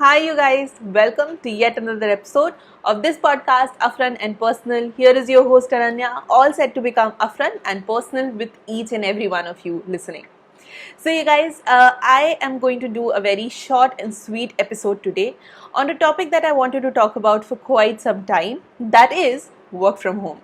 Hi, you guys. Welcome to yet another episode of this podcast, Afran and Personal. Here is your host, Ananya, all set to become Afran and Personal with each and every one of you listening. So, you guys, I am going to do a very short and sweet episode today on a topic that I wanted to talk about for quite some time, that is work from home.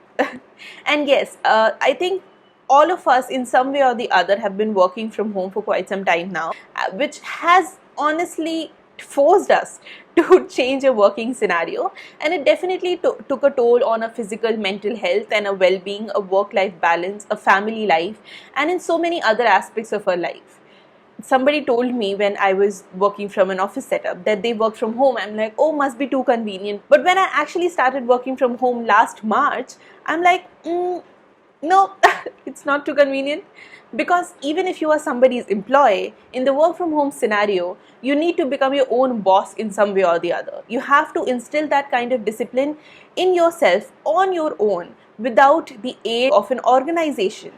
And yes, I think all of us in some way or the other have been working from home for quite some time now, which has honestly forced us to change a working scenario, and it definitely took a toll on a physical, mental health and a well-being, a work-life balance, a family life, and in so many other aspects of our life. Somebody told me when I was working from an office setup that they work from home. I'm like, oh, must be too convenient. But when I actually started working from home last March, I'm like, no, it's not too convenient. Because even if you are somebody's employee, in the work from home scenario, you need to become your own boss in some way or the other. You have to instill that kind of discipline in yourself on your own without the aid of an organization.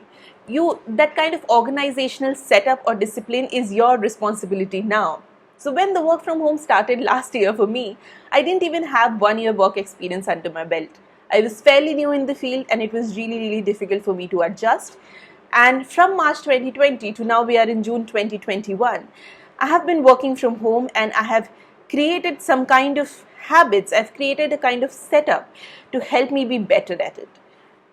That kind of organizational setup or discipline is your responsibility now. So when the work from home started last year for me, I didn't even have 1 year work experience under my belt. I was fairly new in the field and it was really difficult for me to adjust. And from March 2020 to now we are in June 2021, I have been working from home and I have created some kind of habits. I've created a kind of setup to help me be better at it.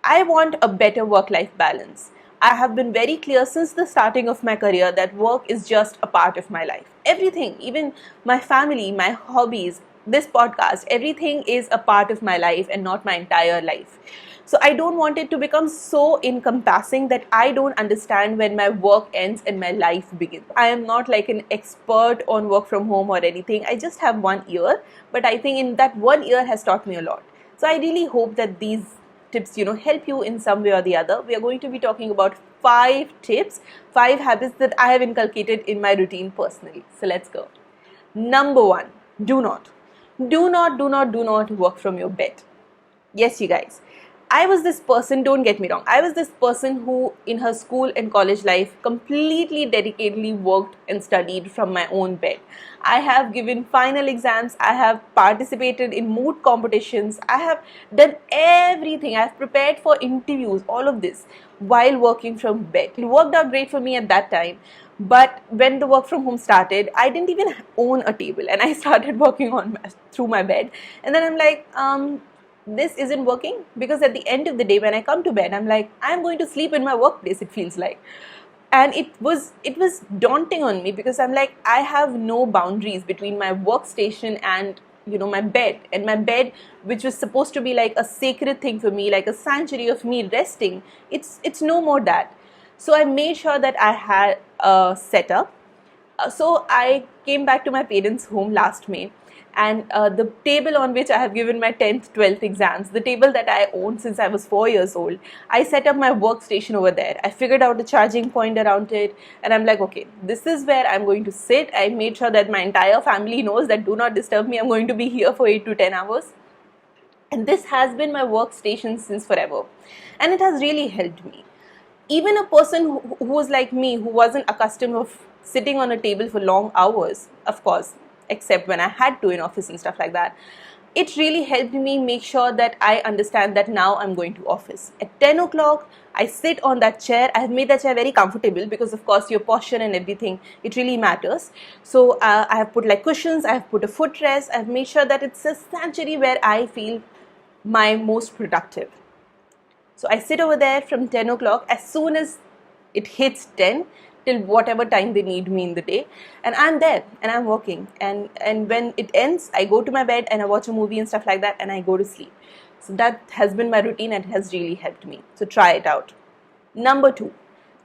I want a better work-life balance. I have been very clear since the starting of my career that work is just a part of my life. Everything, even my family, my hobbies, this podcast, everything is a part of my life and not my entire life. So I don't want it to become so encompassing that I don't understand when my work ends and my life begins. I am not like an expert on work from home or anything. I just have 1 year, but I think in that 1 year has taught me a lot. So I really hope that these tips help you in some way or the other. We are going to be talking about 5 tips, 5 habits that I have inculcated in my routine personally. So let's go. Number 1, do not work from your bed. Yes, you guys, I was this person, don't get me wrong, I was this person who in her school and college life completely dedicatedly worked and studied from my own bed. I have given final exams, I have participated in moot competitions, I have done everything, I have prepared for interviews, all of this while working from bed. It worked out great for me at that time. But when the work from home started, I didn't even own a table and I started working through my bed. And then I'm like, this isn't working, because at the end of the day when I come to bed, I'm like, I'm going to sleep in my workplace, it feels like. And it was daunting on me, because I'm like, I have no boundaries between my workstation and my bed. And my bed, which was supposed to be like a sacred thing for me, like a sanctuary of me resting, it's no more that. So I made sure that I had a setup. So I came back to my parents' home last May, and the table on which I have given my 10th, 12th exams, the table that I owned since I was 4 years old, I set up my workstation over there. I figured out a charging point around it, and I'm like, okay, this is where I'm going to sit. I made sure that my entire family knows that do not disturb me. I'm going to be here for 8 to 10 hours. And this has been my workstation since forever. And it has really helped me. Even a person who was like me, who wasn't accustomed of sitting on a table for long hours, of course, except when I had to in office and stuff like that, it really helped me make sure that I understand that now I'm going to office. At 10 o'clock, I sit on that chair. I have made that chair very comfortable because, of course, your posture and everything, it really matters. So I have put like cushions, I have put a footrest, I have made sure that it's a sanctuary where I feel my most productive. So I sit over there from 10 o'clock. As soon as it hits 10, till whatever time they need me in the day, and I'm there and I'm working, and when it ends, I go to my bed and I watch a movie and stuff like that, and I go to sleep. So that has been my routine and it has really helped me. So try it out. Number 2,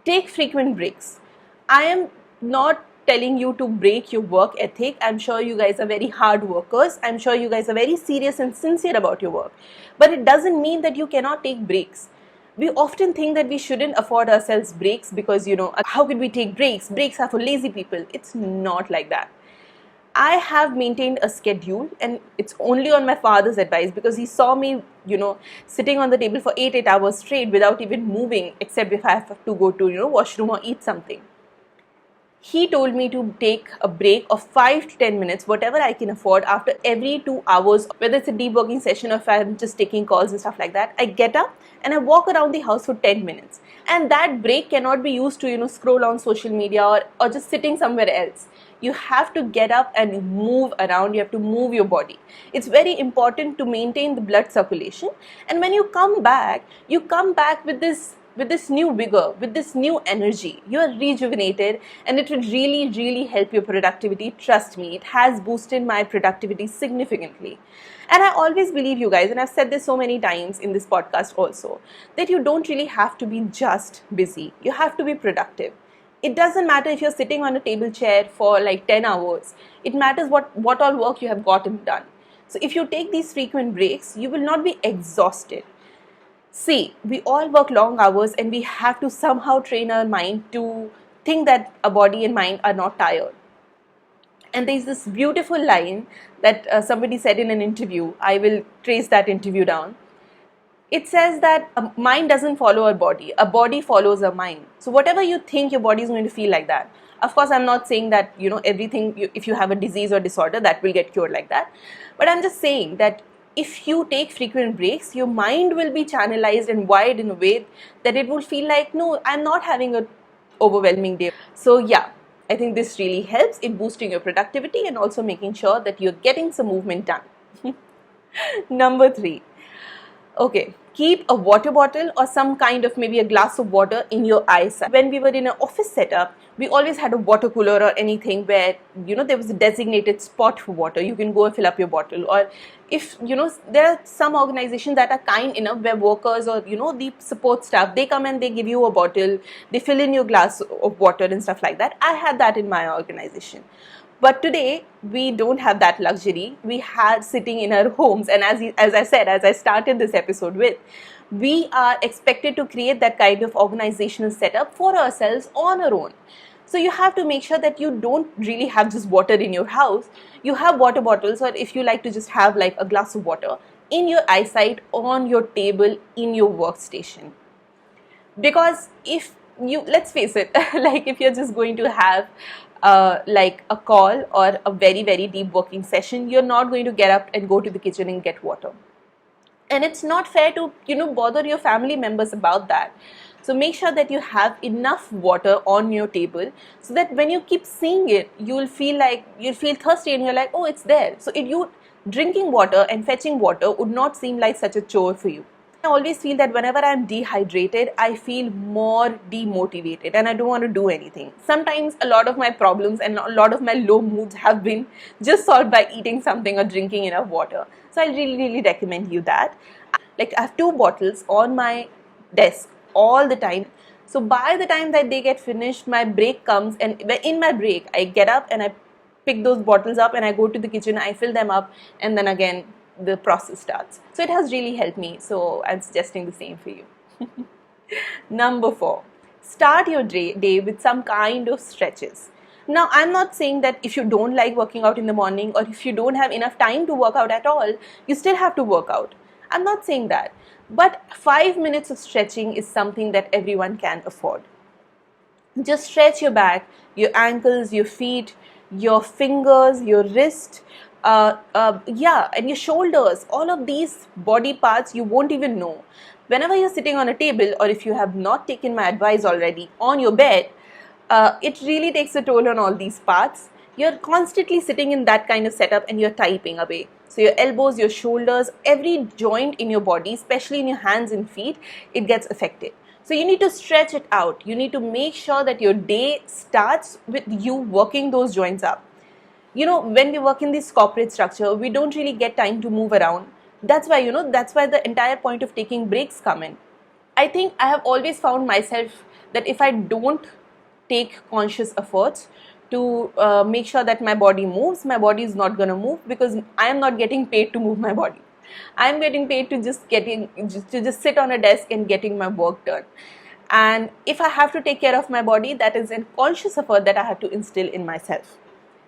take frequent breaks. I am not telling you to break your work ethic. I'm sure you guys are very hard workers. I'm sure you guys are very serious and sincere about your work. But it doesn't mean that you cannot take breaks. We often think that we shouldn't afford ourselves breaks because, how could we take breaks? Breaks are for lazy people. It's not like that. I have maintained a schedule, and it's only on my father's advice, because he saw me, sitting on the table for 8 hours straight without even moving, except if I have to go to, washroom or eat something. He told me to take a break of 5 to 10 minutes, whatever I can afford, after every 2 hours, whether it's a deep working session or if I'm just taking calls and stuff like that. I get up and I walk around the house for 10 minutes. And that break cannot be used to, scroll on social media or just sitting somewhere else. You have to get up and move around. You have to move your body. It's very important to maintain the blood circulation. And when you come back with this new vigor, with this new energy. You are rejuvenated, and it will really, really help your productivity. Trust me, it has boosted my productivity significantly. And I always believe, you guys, and I've said this so many times in this podcast also, that you don't really have to be just busy. You have to be productive. It doesn't matter if you're sitting on a table chair for like 10 hours. It matters what all work you have gotten done. So if you take these frequent breaks, you will not be exhausted. See, we all work long hours and we have to somehow train our mind to think that our body and mind are not tired. And there's this beautiful line that somebody said in an interview. I will trace that interview down. It says that a mind doesn't follow a body follows a mind. So whatever you think, your body is going to feel like that. Of course, I'm not saying that, everything, if you have a disease or disorder, that will get cured like that. But I'm just saying that if you take frequent breaks, your mind will be channelized and wired in a way that it will feel like, no, I'm not having an overwhelming day. So yeah, I think this really helps in boosting your productivity and also making sure that you're getting some movement done. Number 3. Okay, keep a water bottle or some kind of maybe a glass of water in your eyesight. When we were in an office setup, we always had a water cooler or anything where, there was a designated spot for water. You can go and fill up your bottle. Or if, there are some organizations that are kind enough where workers or, the support staff, they come and they give you a bottle, they fill in your glass of water and stuff like that. I had that in my organization. But today, we don't have that luxury. We had sitting in our homes. And as I started this episode with, we are expected to create that kind of organizational setup for ourselves on our own. So you have to make sure that you don't really have just water in your house. You have water bottles, or if you like to just have like a glass of water in your eyesight, on your table, in your workstation. Because let's face it, like if you're just going to have like a call or a very, very deep working session, you're not going to get up and go to the kitchen and get water. And it's not fair to, bother your family members about that. So make sure that you have enough water on your table so that when you keep seeing it, you'll feel thirsty and you're like, oh, it's there. So drinking water and fetching water would not seem like such a chore for you. I always feel that whenever I'm dehydrated, I feel more demotivated and I don't want to do anything. Sometimes a lot of my problems and a lot of my low moods have been just solved by eating something or drinking enough water. So I really, really recommend you that. Like I have 2 bottles on my desk all the time. So by the time that they get finished, my break comes, and in my break, I get up and I pick those bottles up and I go to the kitchen, I fill them up, and then again, the process starts. So it has really helped me. So I'm suggesting the same for you. Number 4, start your day with some kind of stretches. Now, I'm not saying that if you don't like working out in the morning or if you don't have enough time to work out at all, you still have to work out. I'm not saying that. But 5 minutes of stretching is something that everyone can afford. Just stretch your back, your ankles, your feet, your fingers, your wrist, and your shoulders. All of these body parts you won't even know. Whenever you're sitting on a table, or if you have not taken my advice already, on your bed, it really takes a toll on all these parts. You're constantly sitting in that kind of setup and you're typing away. So your elbows, your shoulders, every joint in your body, especially in your hands and feet, it gets affected. So you need to stretch it out. You need to make sure that your day starts with you working those joints up. When we work in this corporate structure, we don't really get time to move around. That's why, the entire point of taking breaks come in. I think I have always found myself that if I don't take conscious efforts to make sure that my body moves, my body is not going to move, because I am not getting paid to move my body. I am getting paid to just sit on a desk and getting my work done. And if I have to take care of my body, that is a conscious effort that I have to instill in myself.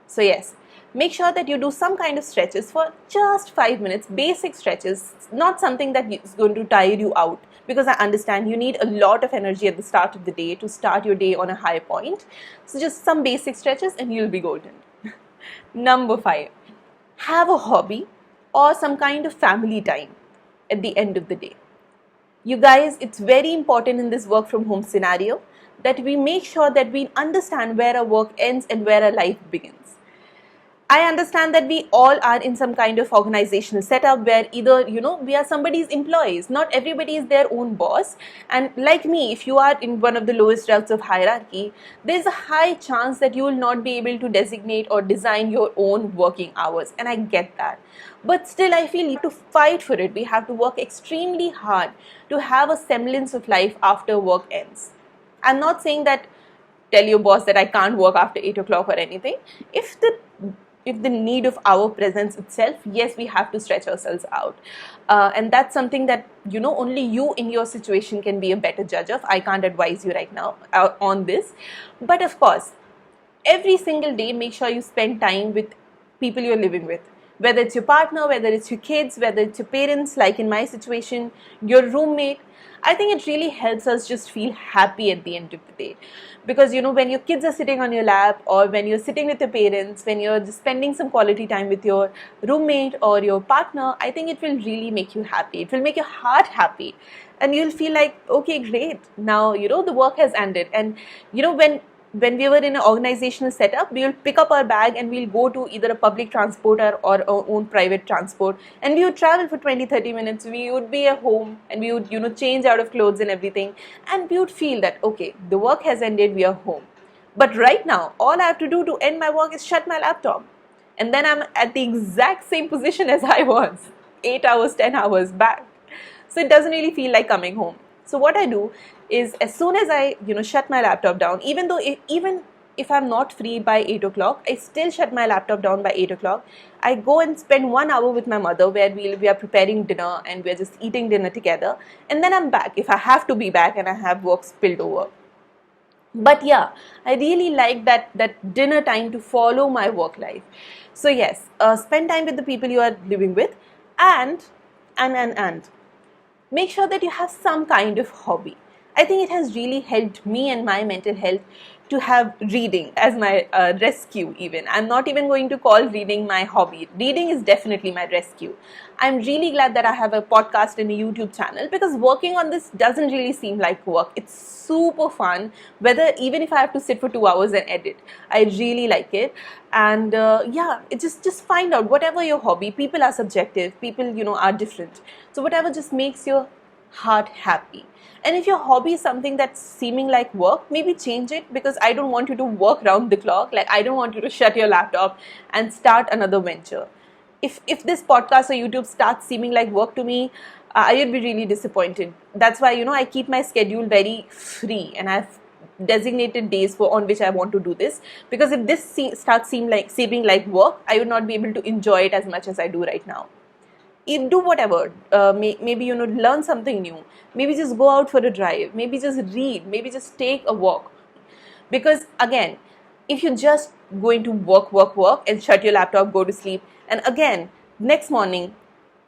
So yes, make sure that you do some kind of stretches for just 5 minutes, basic stretches, not something that is going to tire you out, because I understand you need a lot of energy at the start of the day to start your day on a high point. So just some basic stretches and you'll be golden. Number 5, have a hobby or some kind of family time at the end of the day. You guys, it's very important in this work from home scenario that we make sure that we understand where our work ends and where our life begins. I understand that we all are in some kind of organizational setup where either, we are somebody's employees. Not everybody is their own boss. And like me, if you are in one of the lowest rungs of hierarchy, there's a high chance that you will not be able to designate or design your own working hours. And I get that. But still, I feel you have to fight for it. We have to work extremely hard to have a semblance of life after work ends. I'm not saying that tell your boss that I can't work after 8 o'clock or anything. If the need of our presence itself, yes, we have to stretch ourselves out. And that's something that, only you in your situation can be a better judge of. I can't advise you right now on this. But of course, every single day, make sure you spend time with people you're living with. Whether it's your partner, whether it's your kids, whether it's your parents, like in my situation, your roommate. I think it really helps us just feel happy at the end of the day. Because, when your kids are sitting on your lap, or when you're sitting with your parents, when you're just spending some quality time with your roommate or your partner, I think it will really make you happy. It will make your heart happy. And you'll feel like, okay, great. Now, the work has ended. And, when we were in an organizational setup, we will pick up our bag and we'll go to either a public transport or our own private transport, and we would travel for 20-30 minutes. We would be at home and we would change out of clothes and everything, and we would feel that okay, the work has ended, we are home. But right now, all I have to do to end my work is shut my laptop, and then I'm at the exact same position as I was 8 hours, 10 hours back. So it doesn't really feel like coming home. So what I do is, as soon as I, shut my laptop down, even if I'm not free by 8 o'clock, I still shut my laptop down by 8 o'clock. I go and spend 1 hour with my mother where we are preparing dinner and we're just eating dinner together. And then I'm back if I have to be back and I have work spilled over. But yeah, I really like that dinner time to follow my work life. So yes, spend time with the people you are living with, and make sure that you have some kind of hobby. I think it has really helped me and my mental health to have reading as my rescue even. I'm not even going to call reading my hobby. Reading is definitely my rescue. I'm really glad that I have a podcast and a YouTube channel, because working on this doesn't really seem like work. It's super fun, even if I have to sit for 2 hours and edit. I really like it. And it just find out whatever your hobby. People are subjective. People, are different. So whatever just makes your heart happy. And if your hobby is something that's seeming like work, maybe change it, because I don't want you to work round the clock. Like, I don't want you to shut your laptop and start another venture. If this podcast or YouTube starts seeming like work to me, I would be really disappointed. That's why, I keep my schedule very free, and I've designated days on which I want to do this. Because if this starts seeming like work, I would not be able to enjoy it as much as I do right now. Do whatever, maybe learn something new, maybe just go out for a drive, maybe just read, maybe just take a walk. Because again, if you're just going to work and shut your laptop, go to sleep, and again next morning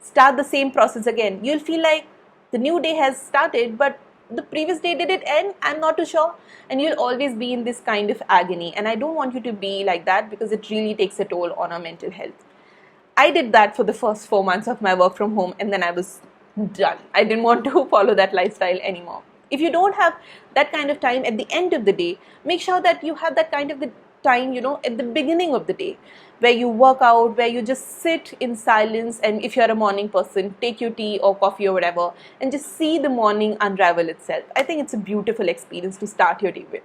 start the same process again, you'll feel like the new day has started, but the previous day, did it end? I'm not too sure. And you'll always be in this kind of agony, and I don't want you to be like that, because it really takes a toll on our mental health. I did that for the first 4 months of my work from home, and then I was done. I didn't want to follow that lifestyle anymore. If you don't have that kind of time at the end of the day, make sure that you have that kind of the time, at the beginning of the day, where you work out, where you just sit in silence, and if you're a morning person, take your tea or coffee or whatever, and just see the morning unravel itself. I think it's a beautiful experience to start your day with.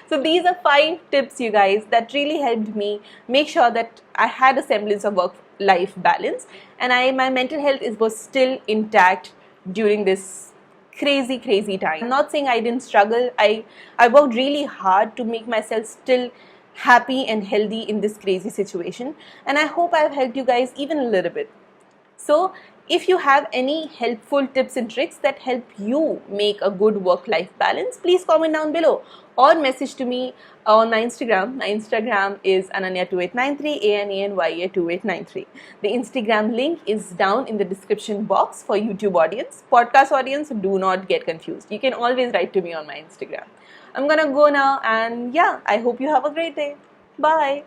So these are 5 tips, you guys, that really helped me make sure that I had a semblance of work-life balance, and my mental health was still intact during this crazy time. I'm not saying I didn't struggle. I worked really hard to make myself still happy and healthy in this crazy situation, and I hope I've helped you guys even a little bit. So if you have any helpful tips and tricks that help you make a good work-life balance, please comment down below. or message to me on my Instagram. My Instagram is Ananya2893, ANANYA2893. The Instagram link is down in the description box for YouTube audience. Podcast audience, do not get confused. You can always write to me on my Instagram. I'm gonna go now, and yeah, I hope you have a great day. Bye.